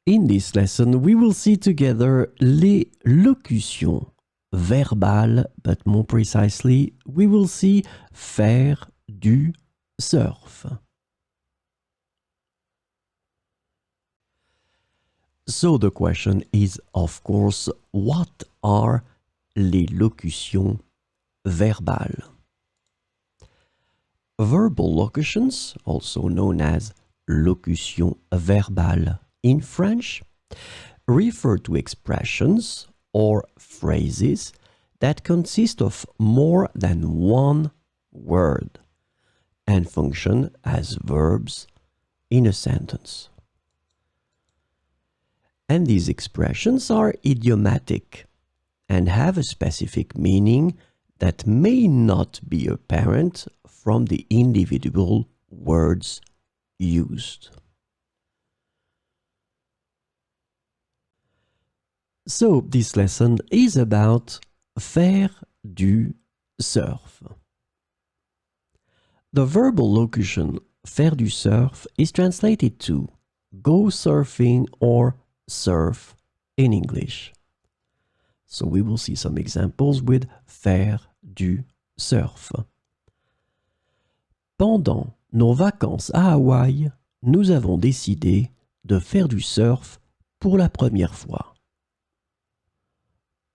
In this lesson, we will see together les locutions verbales, but more precisely, we will see faire du surf. So the question is, of course, what are les locutions verbales? Verbal locutions, also known as locutions verbales in French, refer to expressions or phrases that consist of more than one word and function as verbs in a sentence. And these expressions are idiomatic and have a specific meaning that may not be apparent from the individual words used. So this lesson is about faire du surf. The verbal locution faire du surf is translated to go surfing or surf in English. So we will see some examples with faire du surf. Pendant nos vacances à Hawaï, nous avons décidé de faire du surf pour la première fois.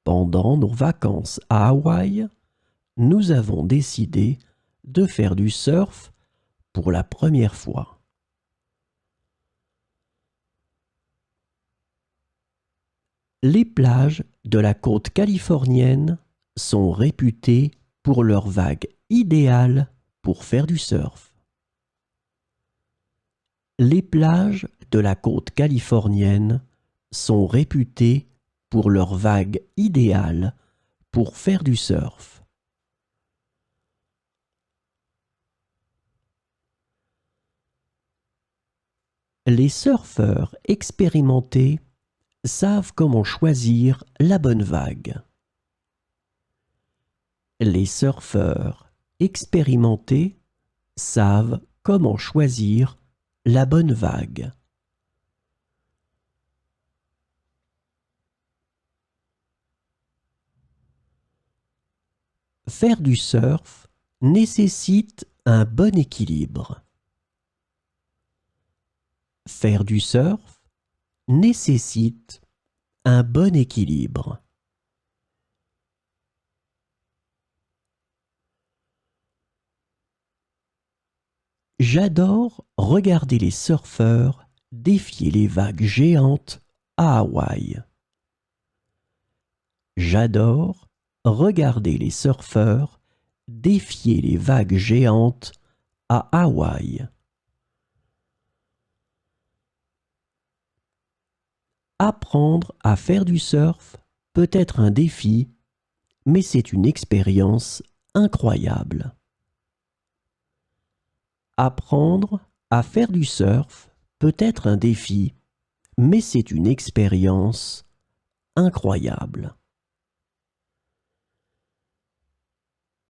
Pendant nos vacances à Hawaï, nous avons décidé de faire du surf pour la première fois. Les plages de la côte californienne sont réputées pour leurs vagues idéales pour faire du surf. Les plages de la côte californienne sont réputées pour leurs vagues idéales pour faire du surf. Les surfeurs expérimentés savent comment choisir la bonne vague. Les surfeurs expérimentés savent comment choisir la bonne vague. Faire du surf nécessite un bon équilibre. Faire du surf nécessite un bon équilibre. J'adore regarder les surfeurs défier les vagues géantes à Hawaï. J'adore regarder les surfeurs défier les vagues géantes à Hawaï. Apprendre à faire du surf peut être un défi, mais c'est une expérience incroyable. Apprendre à faire du surf peut être un défi, mais c'est une expérience incroyable.